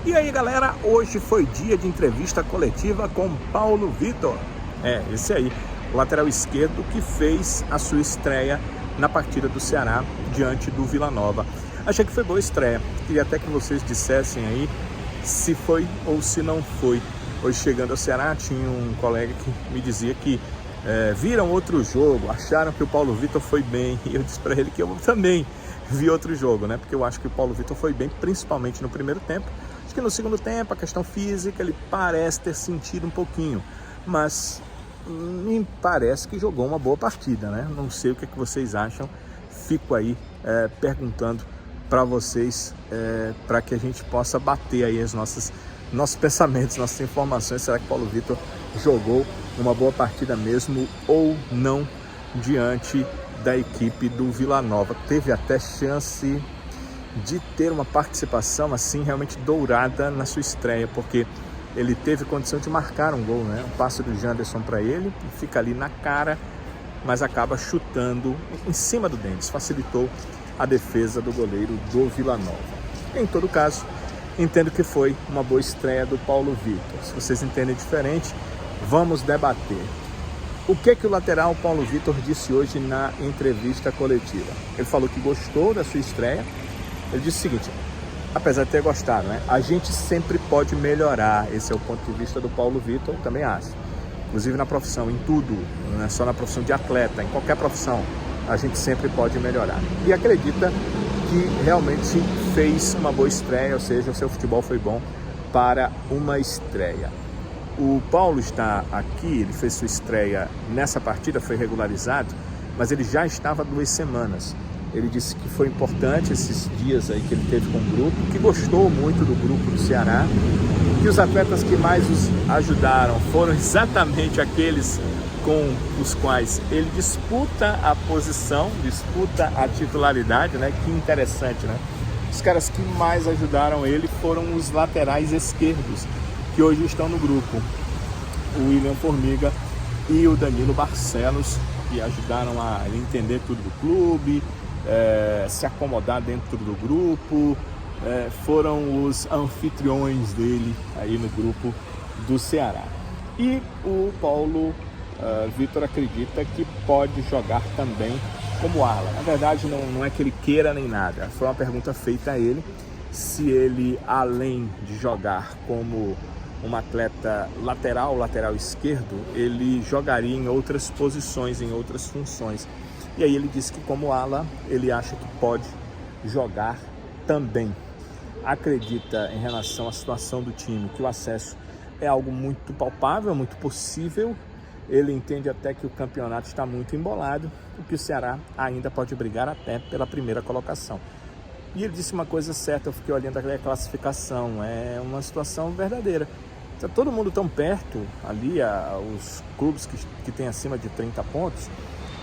E aí, galera, hoje foi dia de entrevista coletiva com Paulo Vitor. Esse aí, o lateral esquerdo que fez a sua estreia na partida do Ceará diante do Vila Nova. Achei que foi boa estreia. Queria até que vocês dissessem aí se foi ou se não foi. Hoje, chegando ao Ceará, tinha um colega que me dizia que viram outro jogo, acharam que o Paulo Vitor foi bem. E eu disse para ele que eu também vi outro jogo, né? Porque eu acho que o Paulo Vitor foi bem, principalmente no primeiro tempo. Acho que no segundo tempo, a questão física, ele parece ter sentido um pouquinho, mas me parece que jogou uma boa partida, né? Não sei o que vocês acham, fico aí perguntando para vocês, para que a gente possa bater aí nossos pensamentos, nossas informações. Será que Paulo Vitor jogou uma boa partida mesmo ou não diante da equipe do Vila Nova? Teve até chance de ter uma participação assim realmente dourada na sua estreia, porque ele teve condição de marcar um gol, né? Um passe do Janderson para ele, fica ali na cara, mas acaba chutando em cima do Denis, facilitou a defesa do goleiro do Vila Nova. Em todo caso, entendo que foi uma boa estreia do Paulo Vitor. Se vocês entendem diferente, vamos debater. O que o lateral Paulo Vitor disse hoje na entrevista coletiva? Ele falou que gostou da sua estreia. Ele disse o seguinte: apesar de ter gostado, né? A gente sempre pode melhorar. Esse é o ponto de vista do Paulo Vitor, também acho. Inclusive na profissão, em tudo, não é só na profissão de atleta, em qualquer profissão, a gente sempre pode melhorar. E acredita que realmente fez uma boa estreia, ou seja, o seu futebol foi bom para uma estreia. O Paulo está aqui, ele fez sua estreia nessa partida, foi regularizado, mas ele já estava há 2 semanas. Ele disse que foi importante esses dias aí que ele teve com o grupo, que gostou muito do grupo do Ceará, que os atletas que mais os ajudaram foram exatamente aqueles com os quais ele disputa a posição, disputa a titularidade, né? Que interessante, né? Os caras que mais ajudaram ele foram os laterais esquerdos, que hoje estão no grupo. O William Formiga e o Danilo Barcelos, que ajudaram a ele entender tudo do clube, se acomodar dentro do grupo, foram os anfitriões dele aí no grupo do Ceará. E o Paulo Vitor acredita que pode jogar também como ala. Na verdade, não é que ele queira nem nada. Foi uma pergunta feita a ele se ele, além de jogar como um atleta lateral esquerdo, ele jogaria em outras posições, em outras funções. E aí ele disse que como ala, ele acha que pode jogar também. Acredita, em relação à situação do time, que o acesso é algo muito palpável, muito possível. Ele entende até que o campeonato está muito embolado e que o Ceará ainda pode brigar até pela primeira colocação. E ele disse uma coisa certa, eu fiquei olhando a classificação, é uma situação verdadeira. Está todo mundo tão perto ali, os clubes que têm acima de 30 pontos,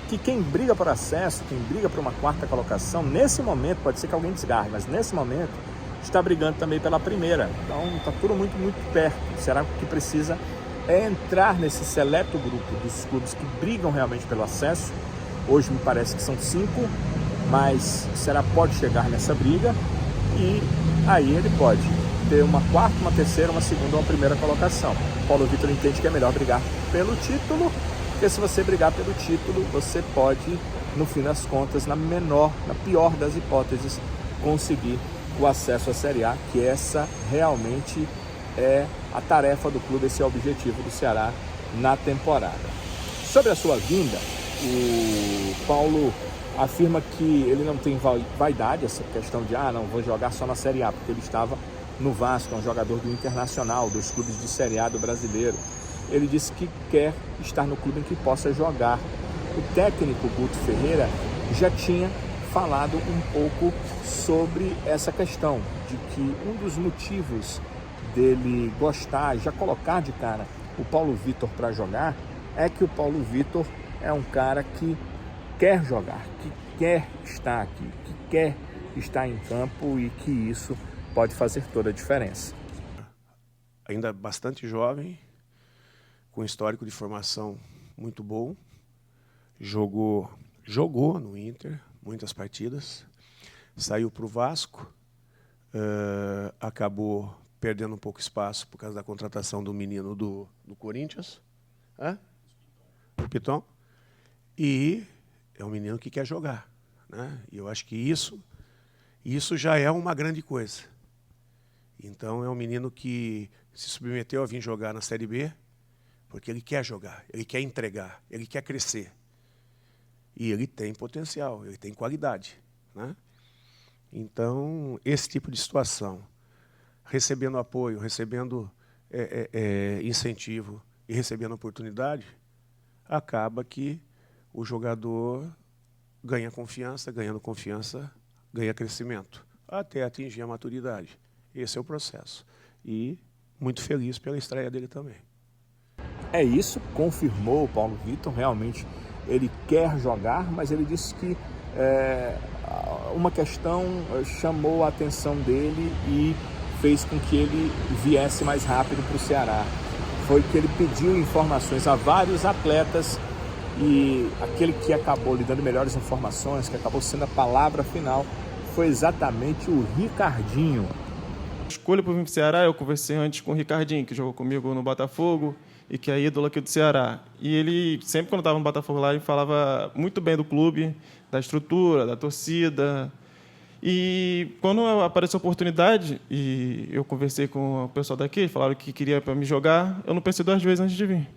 que quem briga por acesso, quem briga por uma 4ª colocação, nesse momento, pode ser que alguém desgarre, mas nesse momento está brigando também pela primeira. Então está tudo muito, muito perto. Será que precisa entrar nesse seleto grupo dos clubes que brigam realmente pelo acesso? Hoje me parece que são 5, mas o Ceará pode chegar nessa briga e aí ele pode ter uma 4ª, uma 3ª, uma 2ª ou uma primeira colocação. Paulo Vitor entende que é melhor brigar pelo título, porque se você brigar pelo título, você pode, no fim das contas, na pior das hipóteses, conseguir o acesso à Série A, que essa realmente é a tarefa do clube, esse é o objetivo do Ceará na temporada. Sobre a sua vinda, o Paulo afirma que ele não tem vaidade, essa questão de não vou jogar só na Série A, porque ele estava no Vasco, é um jogador do Internacional, dos clubes de Série A do brasileiro. Ele disse que quer estar no clube em que possa jogar. O técnico Guto Ferreira já tinha falado um pouco sobre essa questão, de que um dos motivos dele gostar, já colocar de cara o Paulo Vitor para jogar, é que o Paulo Vitor é um cara que quer jogar, que quer estar aqui, que quer estar em campo e que isso pode fazer toda a diferença. Ainda bastante jovem, com histórico de formação muito bom, jogou no Inter muitas partidas, saiu para o Vasco, acabou perdendo um pouco espaço por causa da contratação do menino do Corinthians, do Piton, e é um menino que quer jogar, né? E eu acho que isso já é uma grande coisa. Então, é um menino que se submeteu a vir jogar na Série B, porque ele quer jogar, ele quer entregar, ele quer crescer. E ele tem potencial, ele tem qualidade, né? Então, esse tipo de situação, recebendo apoio, recebendo incentivo e recebendo oportunidade, acaba que o jogador ganha confiança, ganhando confiança, ganha crescimento, até atingir a maturidade. Esse é o processo. E muito feliz pela estreia dele também. É isso, confirmou o Paulo Vitor, realmente ele quer jogar, mas ele disse que uma questão chamou a atenção dele e fez com que ele viesse mais rápido para o Ceará. Foi que ele pediu informações a vários atletas e aquele que acabou lhe dando melhores informações, que acabou sendo a palavra final, foi exatamente o Ricardinho. A escolha para vir para o Ceará, eu conversei antes com o Ricardinho, que jogou comigo no Botafogo e que é ídolo aqui do Ceará. E ele, sempre quando estava no Botafogo lá, ele falava muito bem do clube, da estrutura, da torcida. E quando apareceu a oportunidade, e eu conversei com o pessoal daqui, falaram que queria para me jogar, eu não pensei 2 vezes antes de vir.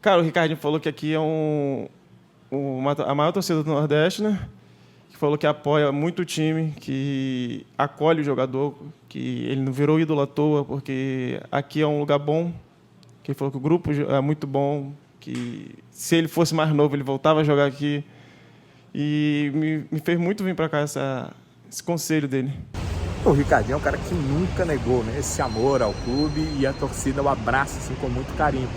Cara, o Ricardinho falou que aqui é a maior torcida do Nordeste, né? Que falou que apoia muito o time, que acolhe o jogador, que ele não virou ídolo à toa, porque aqui é um lugar bom, que ele falou que o grupo é muito bom, que se ele fosse mais novo, ele voltava a jogar aqui. E me fez muito vir para cá esse conselho dele. O Ricardinho é um cara que nunca negou, né, esse amor ao clube, e a torcida o abraça assim, com muito carinho.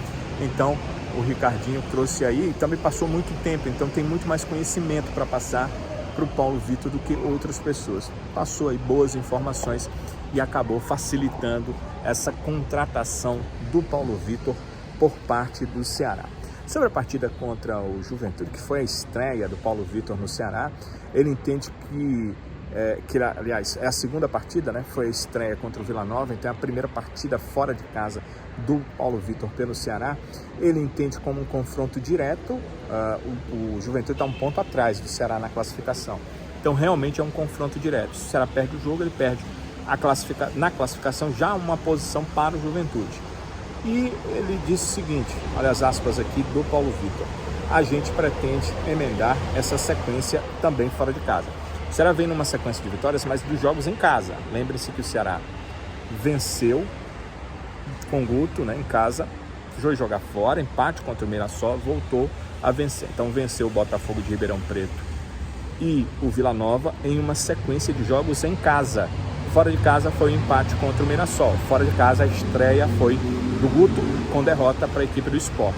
Então, o Ricardinho trouxe aí, e também passou muito tempo, então tem muito mais conhecimento para passar para o Paulo Vitor do que outras pessoas. Passou aí boas informações e acabou facilitando essa contratação do Paulo Vitor por parte do Ceará. Sobre a partida contra o Juventude, que foi a estreia do Paulo Vitor no Ceará, ele entende que aliás, é a segunda partida, né? Foi a estreia contra o Vila Nova, então é a primeira partida fora de casa do Paulo Vitor pelo Ceará. Ele entende como um confronto direto, o Juventude está um ponto atrás do Ceará na classificação. Então, realmente é um confronto direto. Se o Ceará perde o jogo, ele perde na classificação já uma posição para o Juventude. E ele disse o seguinte, olha as aspas aqui do Paulo Vitor: a gente pretende emendar essa sequência também fora de casa. O Ceará vem numa sequência de vitórias, mas dos jogos em casa. Lembre-se que o Ceará venceu com o Guto, né, em casa, foi jogar fora, empate contra o Mirassol, voltou a vencer. Então venceu o Botafogo de Ribeirão Preto e o Vila Nova em uma sequência de jogos em casa. Fora de casa foi o empate contra o Mirassol. Fora de casa a estreia foi do Guto com derrota para a equipe do Sport.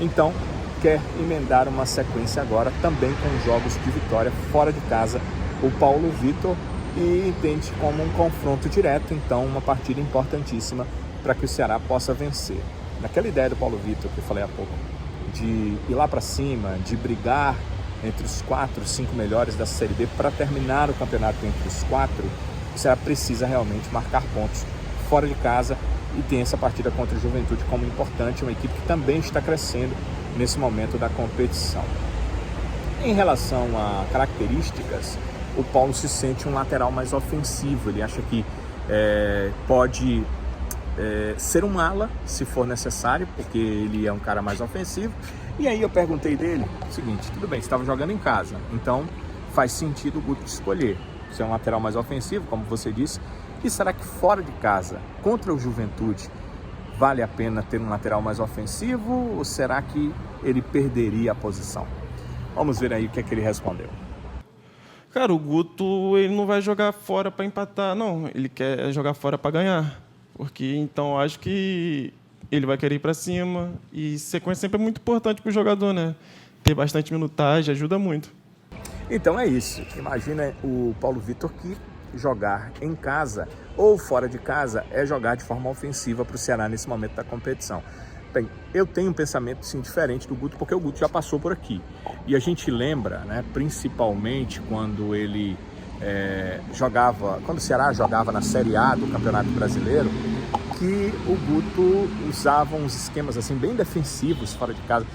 Então quer emendar uma sequência agora também com jogos de vitória fora de casa o Paulo Vitor, e entende como um confronto direto, então uma partida importantíssima para que o Ceará possa vencer. Naquela ideia do Paulo Vitor que eu falei há pouco, de ir lá para cima, de brigar entre os 4, 5 melhores da Série B para terminar o campeonato entre os 4, o Ceará precisa realmente marcar pontos fora de casa, e tem essa partida contra o Juventude como importante, uma equipe que também está crescendo nesse momento da competição. Em relação a características, o Paulo se sente um lateral mais ofensivo, ele acha que pode ser um ala, se for necessário, porque ele é um cara mais ofensivo. E aí eu perguntei dele o seguinte: tudo bem, você estava jogando em casa, então faz sentido o Guto escolher ser um lateral mais ofensivo, como você disse, e será que fora de casa, contra o Juventude, vale a pena ter um lateral mais ofensivo, ou será que ele perderia a posição? Vamos ver aí o que é que ele respondeu. Cara, o Guto, ele não vai jogar fora para empatar, não. Ele quer jogar fora para ganhar. Porque, então, acho que ele vai querer ir para cima. E sequência sempre é muito importante para o jogador, né? Ter bastante minutagem ajuda muito. Então é isso. Imagina o Paulo Vitor que jogar em casa ou fora de casa é jogar de forma ofensiva para o Ceará nesse momento da competição. Bem, eu tenho um pensamento sim, diferente do Guto, porque o Guto já passou por aqui. E a gente lembra, né, principalmente quando ele quando o Ceará jogava na Série A do Campeonato Brasileiro, que o Guto usava uns esquemas assim bem defensivos fora de casa.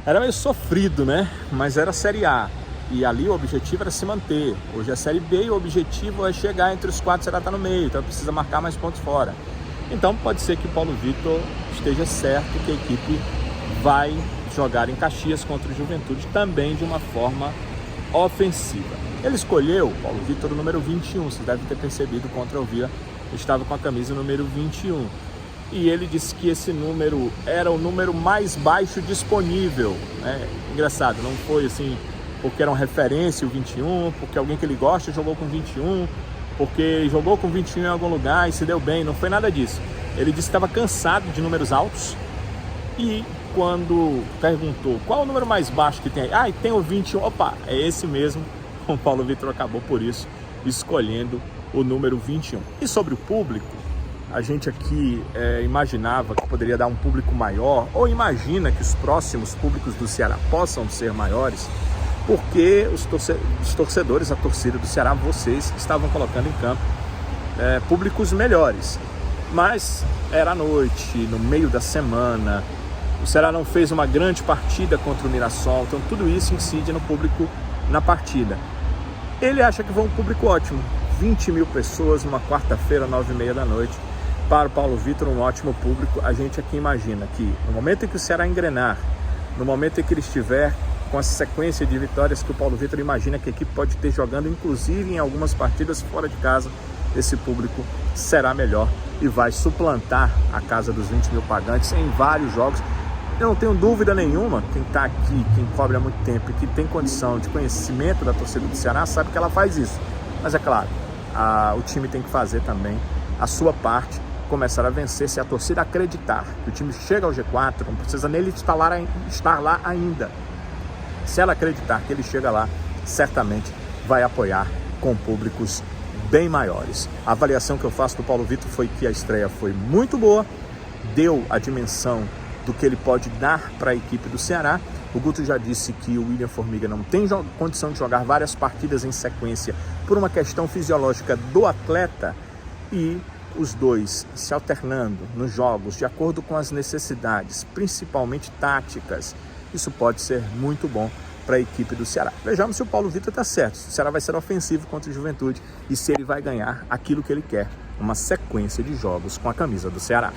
Era meio sofrido, né? Mas era a Série A. E ali o objetivo era se manter. Hoje é a Série B e o objetivo é chegar entre os 4, o Ceará está no meio, então precisa marcar mais pontos fora. Então pode ser que o Paulo Vitor esteja certo que a equipe vai jogar em Caxias contra o Juventude também de uma forma ofensiva. Ele escolheu, Paulo Vitor, o número 21, vocês devem ter percebido contra o Vila, estava com a camisa número 21. E ele disse que esse número era o número mais baixo disponível. Engraçado, não foi assim porque era uma referência o 21, porque alguém que ele gosta jogou com 21, porque jogou com 21 em algum lugar e se deu bem, não foi nada disso. Ele disse que estava cansado de números altos e quando perguntou qual é o número mais baixo que tem aí, e tem o 21, opa, é esse mesmo. O Paulo Vitor acabou por isso escolhendo o número 21. E sobre o público, a gente aqui imaginava que poderia dar um público maior, ou imagina que os próximos públicos do Ceará possam ser maiores, porque os torcedores, a torcida do Ceará, vocês estavam colocando em campo públicos melhores. Mas era à noite, no meio da semana, o Ceará não fez uma grande partida contra o Mirassol, então tudo isso incide no público na partida. Ele acha que foi um público ótimo, 20 mil pessoas numa quarta-feira, 9h30 da noite. Para o Paulo Vitor, um ótimo público. A gente aqui imagina que no momento em que o Ceará engrenar, no momento em que ele estiver com a sequência de vitórias que o Paulo Vitor imagina que a equipe pode ter jogando, inclusive em algumas partidas fora de casa, esse público será melhor e vai suplantar a casa dos 20 mil pagantes em vários jogos. Eu não tenho dúvida nenhuma, quem está aqui, quem cobre há muito tempo e que tem condição de conhecimento da torcida do Ceará, sabe que ela faz isso. Mas é claro, o time tem que fazer também a sua parte, começar a vencer, se a torcida acreditar que o time chega ao G4, não precisa nele estar lá ainda. Se ela acreditar que ele chega lá, certamente vai apoiar com públicos bem maiores. A avaliação que eu faço do Paulo Vitor foi que a estreia foi muito boa, deu a dimensão do que ele pode dar para a equipe do Ceará. O Guto já disse que o William Formiga não tem condição de jogar várias partidas em sequência por uma questão fisiológica do atleta, e os dois se alternando nos jogos de acordo com as necessidades, principalmente táticas, isso pode ser muito bom para a equipe do Ceará. Vejamos se o Paulo Vitor está certo, se o Ceará vai ser ofensivo contra o Juventude e se ele vai ganhar aquilo que ele quer, uma sequência de jogos com a camisa do Ceará.